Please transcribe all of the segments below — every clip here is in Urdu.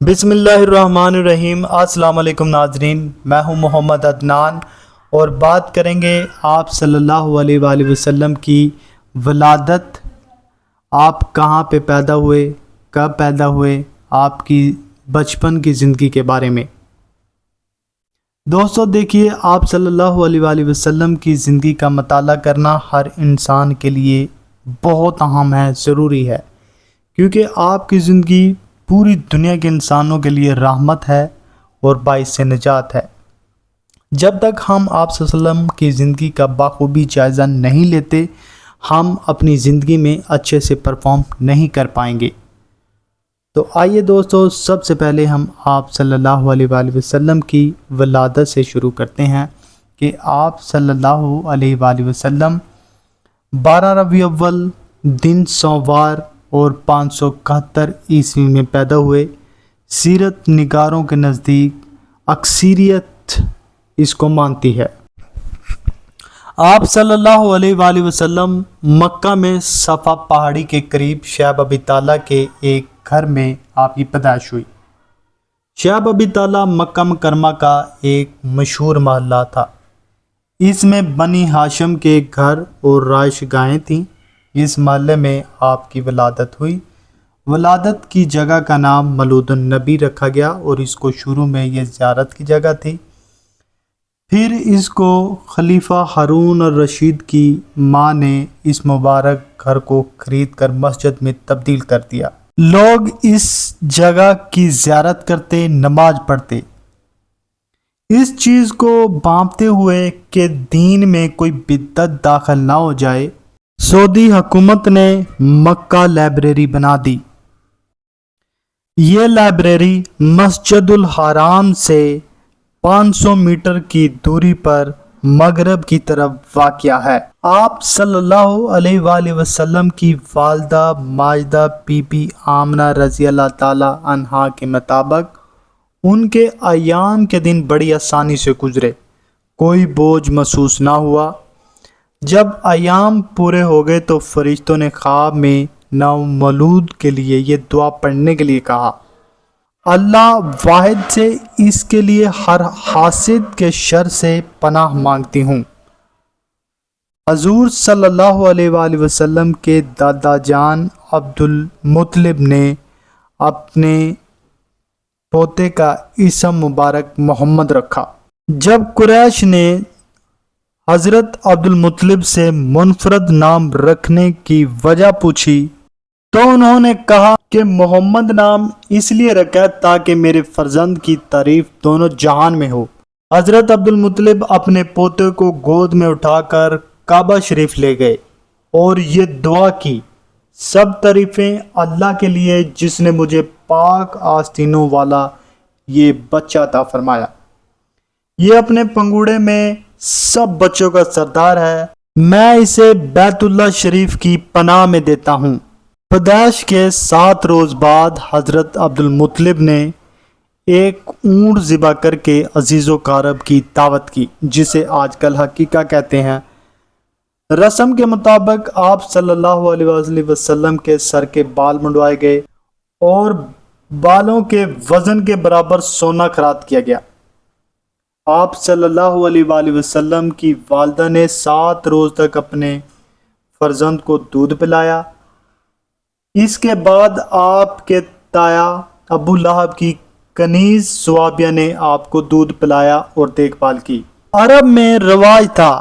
بسم اللہ الرحمن الرحیم۔ السلام علیکم ناظرین، میں ہوں محمد عدنان اور بات کریں گے آپ صلی اللہ علیہ وآلہ وسلم کی ولادت، آپ کہاں پہ پیدا ہوئے، کب پیدا ہوئے، آپ کی بچپن کی زندگی کے بارے میں۔ دوستو دیکھیے، آپ صلی اللہ علیہ وآلہ وسلم کی زندگی کا مطالعہ کرنا ہر انسان کے لیے بہت اہم ہے، ضروری ہے، کیونکہ آپ کی زندگی پوری دنیا کے انسانوں کے لیے رحمت ہے اور باعث نجات ہے۔ جب تک ہم آپ صلی اللہ علیہ وسلم کی زندگی کا بخوبی جائزہ نہیں لیتے، ہم اپنی زندگی میں اچھے سے پرفارم نہیں کر پائیں گے۔ تو آئیے دوستو، سب سے پہلے ہم آپ صلی اللہ علیہ وآلہ وسلم کی ولادت سے شروع کرتے ہیں کہ آپ صلی اللہ علیہ وآلہ وسلم 12 ربیع الاول دن سوموار اور 571 عیسوی میں پیدا ہوئے۔ سیرت نگاروں کے نزدیک اکثریت اس کو مانتی ہے۔ آپ صلی اللہ علیہ وآلہ وسلم مکہ میں صفا پہاڑی کے قریب شعیب ابی طالحہ کے ایک گھر میں آپ کی پیدائش ہوئی۔ شعیب ابی طالحہ مکہ مکرمہ کا ایک مشہور محلہ تھا۔ اس میں بنی ہاشم کے گھر اور رہائش گاہیں تھیں۔ اس محلے میں آپ کی ولادت ہوئی۔ ولادت کی جگہ کا نام مولود النبی رکھا گیا اور اس کو شروع میں یہ زیارت کی جگہ تھی، پھر اس کو خلیفہ ہارون الرشید کی ماں نے اس مبارک گھر کو خرید کر مسجد میں تبدیل کر دیا۔ لوگ اس جگہ کی زیارت کرتے، نماز پڑھتے، اس چیز کو بھانپتے ہوئے کہ دین میں کوئی بدعت داخل نہ ہو جائے۔ سعودی حکومت نے مکہ لائبریری بنا دی۔ یہ لائبریری مسجد الحرام سے 500 میٹر کی دوری پر مغرب کی طرف واقع ہے۔ آپ صلی اللہ علیہ وآلہ وسلم کی والدہ ماجدہ بی بی آمنہ رضی اللہ تعالی عنہا کے مطابق ان کے ایام کے دن بڑی آسانی سے گزرے، کوئی بوجھ محسوس نہ ہوا۔ جب ایام پورے ہو گئے تو فرشتوں نے خواب میں نومولود کے لیے یہ دعا پڑھنے کے لیے کہا: اللہ واحد سے اس کے لیے ہر حاسد کے شر سے پناہ مانگتی ہوں۔ حضور صلی اللہ علیہ وآلہ وسلم کے دادا جان عبد المطلب نے اپنے پوتے کا اسم مبارک محمد رکھا۔ جب قریش نے حضرت عبد المطلب سے منفرد نام رکھنے کی وجہ پوچھی تو انہوں نے کہا کہ محمد نام اس لیے رکھا تاکہ میرے فرزند کی تعریف دونوں جہان میں ہو۔ حضرت عبد المطلب اپنے پوتے کو گود میں اٹھا کر کعبہ شریف لے گئے اور یہ دعا کی: سب تعریفیں اللہ کے لیے جس نے مجھے پاک آستینوں والا یہ بچہ عطا فرمایا۔ یہ اپنے پنگوڑے میں سب بچوں کا سردار ہے، میں اسے بیت اللہ شریف کی پناہ میں دیتا ہوں۔ پیدائش کے 7 روز بعد حضرت عبد المطلب نے ایک اونٹ ذبح کر کے عزیز و اقارب کی دعوت کی، جسے آج کل حقیقہ کہتے ہیں۔ رسم کے مطابق آپ صلی اللہ علیہ وآلہ وسلم کے سر کے بال منڈوائے گئے اور بالوں کے وزن کے برابر سونا خراد کیا گیا۔ آپ صلی اللہ علیہ وآلہ وسلم کی والدہ نے 7 روز تک اپنے فرزند کو دودھ پلایا۔ اس کے بعد آپ کے تایا ابو لہب کی کنیز سوابیہ نے آپ کو دودھ پلایا اور دیکھ بھال کی۔ عرب میں رواج تھا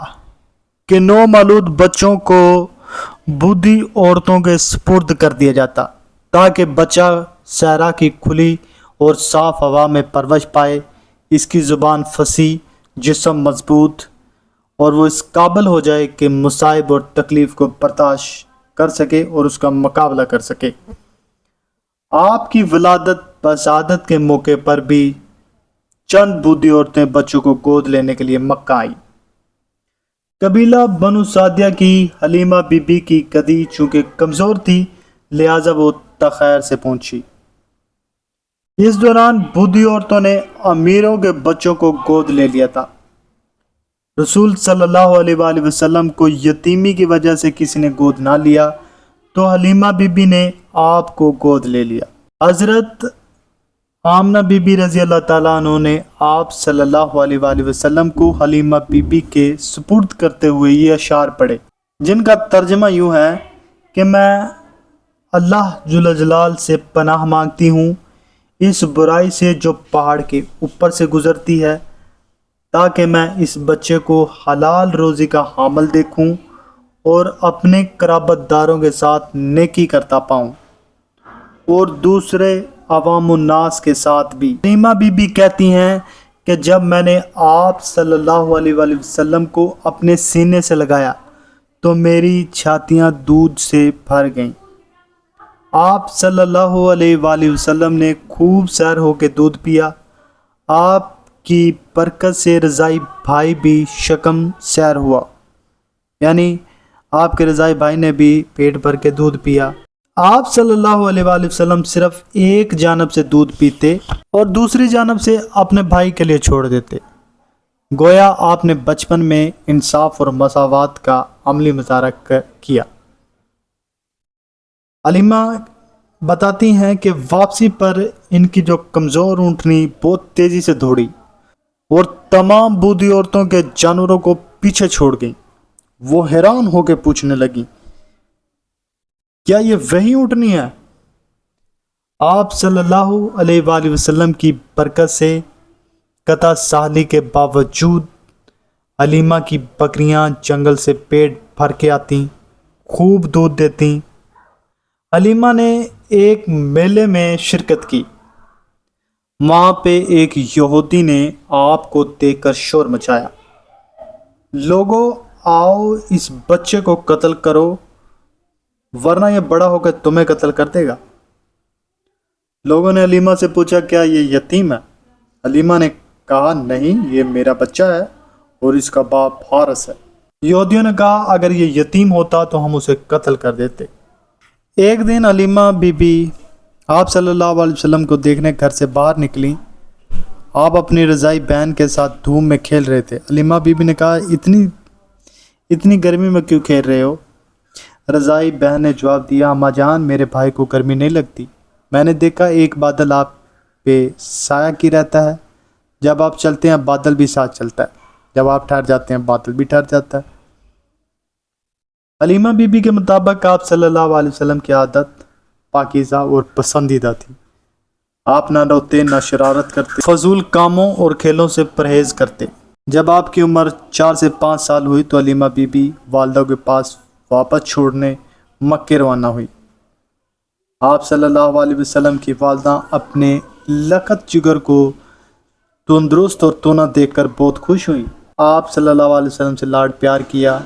کہ نومولود بچوں کو بوڑھی عورتوں کے سپرد کر دیا جاتا تاکہ بچہ صحرا کی کھلی اور صاف ہوا میں پرورش پائے، اس کی زبان فصیح، جسم مضبوط اور وہ اس قابل ہو جائے کہ مصائب اور تکلیف کو برداشت کر سکے اور اس کا مقابلہ کر سکے۔ آپ کی ولادت بسعادت کے موقع پر بھی چند بوڑھی عورتیں بچوں کو گود لینے کے لیے مکہ آئیں۔ قبیلہ بنو سعدیہ کی حلیمہ بی بی کی گدی چونکہ کمزور تھی لہٰذا وہ تاخیر سے پہنچی۔ اس دوران بوڑھی عورتوں نے امیروں کے بچوں کو گود لے لیا تھا۔ رسول صلی اللہ علیہ وآلہ وسلم کو یتیمی کی وجہ سے کسی نے گود نہ لیا تو حلیمہ بی بی نے آپ کو گود لے لیا۔ حضرت آمنہ بی بی رضی اللہ تعالیٰ عنہ نے آپ صلی اللہ علیہ وآلہ وسلم کو حلیمہ بی بی کے سپرد کرتے ہوئے یہ اشعار پڑھے، جن کا ترجمہ یوں ہے کہ میں اللہ جل جلال سے پناہ مانگتی ہوں اس برائی سے جو پہاڑ کے اوپر سے گزرتی ہے، تاکہ میں اس بچے کو حلال روزی کا حامل دیکھوں اور اپنے قرابت داروں کے ساتھ نیکی کرتا پاؤں اور دوسرے عوام الناس کے ساتھ بھی۔ حلیمہ بی بی کہتی ہیں کہ جب میں نے آپ صلی اللہ علیہ وآلہ وسلم کو اپنے سینے سے لگایا تو میری چھاتیاں دودھ سے بھر گئیں۔ آپ صلی اللہ علیہ وآلہ وسلم نے خوب سیر ہو کے دودھ پیا۔ آپ کی برکت سے رضائی بھائی بھی شکم سیر ہوا، یعنی آپ کے رضائی بھائی نے بھی پیٹ بھر کے دودھ پیا۔ آپ صلی اللہ علیہ وآلہ وسلم صرف ایک جانب سے دودھ پیتے اور دوسری جانب سے اپنے بھائی کے لیے چھوڑ دیتے، گویا آپ نے بچپن میں انصاف اور مساوات کا عملی مظاہرہ کیا۔ حلیمہ بتاتی ہیں کہ واپسی پر ان کی جو کمزور اونٹنی بہت تیزی سے دوڑی اور تمام بوڑھی عورتوں کے جانوروں کو پیچھے چھوڑ گئیں۔ وہ حیران ہو کے پوچھنے لگیں، کیا یہ وہی اونٹنی ہے؟ آپ صلی اللہ علیہ وآلہ وسلم کی برکت سے قطع سالی کے باوجود حلیمہ کی بکریاں جنگل سے پیٹ بھر کے آتیں، خوب دودھ دیتیں۔ حلیمہ نے ایک میلے میں شرکت کی، وہاں پہ ایک یہودی نے آپ کو دیکھ کر شور مچایا، لوگو آؤ اس بچے کو قتل کرو ورنہ یہ بڑا ہو کے تمہیں قتل کر دے گا۔ لوگوں نے حلیمہ سے پوچھا، کیا یہ یتیم ہے؟ حلیمہ نے کہا، نہیں، یہ میرا بچہ ہے اور اس کا باپ حارث ہے۔ یہودیوں نے کہا، اگر یہ یتیم ہوتا تو ہم اسے قتل کر دیتے۔ ایک دن حلیمہ بی بی آپ صلی اللہ علیہ وسلم کو دیکھنے گھر سے باہر نکلی۔ آپ اپنی رضائی بہن کے ساتھ دھوم میں کھیل رہے تھے۔ حلیمہ بی بی نے کہا، اتنی گرمی میں کیوں کھیل رہے ہو؟ رضائی بہن نے جواب دیا، اماں جان، میرے بھائی کو گرمی نہیں لگتی، میں نے دیکھا ایک بادل آپ پہ سایہ کی رہتا ہے، جب آپ چلتے ہیں بادل بھی ساتھ چلتا ہے، جب آپ ٹھہر جاتے ہیں بادل بھی ٹھہر جاتا ہے۔ حلیمہ بی بی کے مطابق آپ صلی اللہ علیہ وسلم کی عادت پاکیزہ اور پسندیدہ تھی۔ آپ نہ روتے نہ شرارت کرتے، فضول کاموں اور کھیلوں سے پرہیز کرتے۔ جب آپ کی عمر 4 سے 5 سال ہوئی تو حلیمہ بی بی والدہ کے پاس واپس چھوڑنے مکے روانہ ہوئی۔ آپ صلی اللہ علیہ وسلم کی والدہ اپنے لخت جگر کو تندرست اور تونا دیکھ کر بہت خوش ہوئی۔ آپ صلی اللہ علیہ وسلم سے لاڈ پیار کیا۔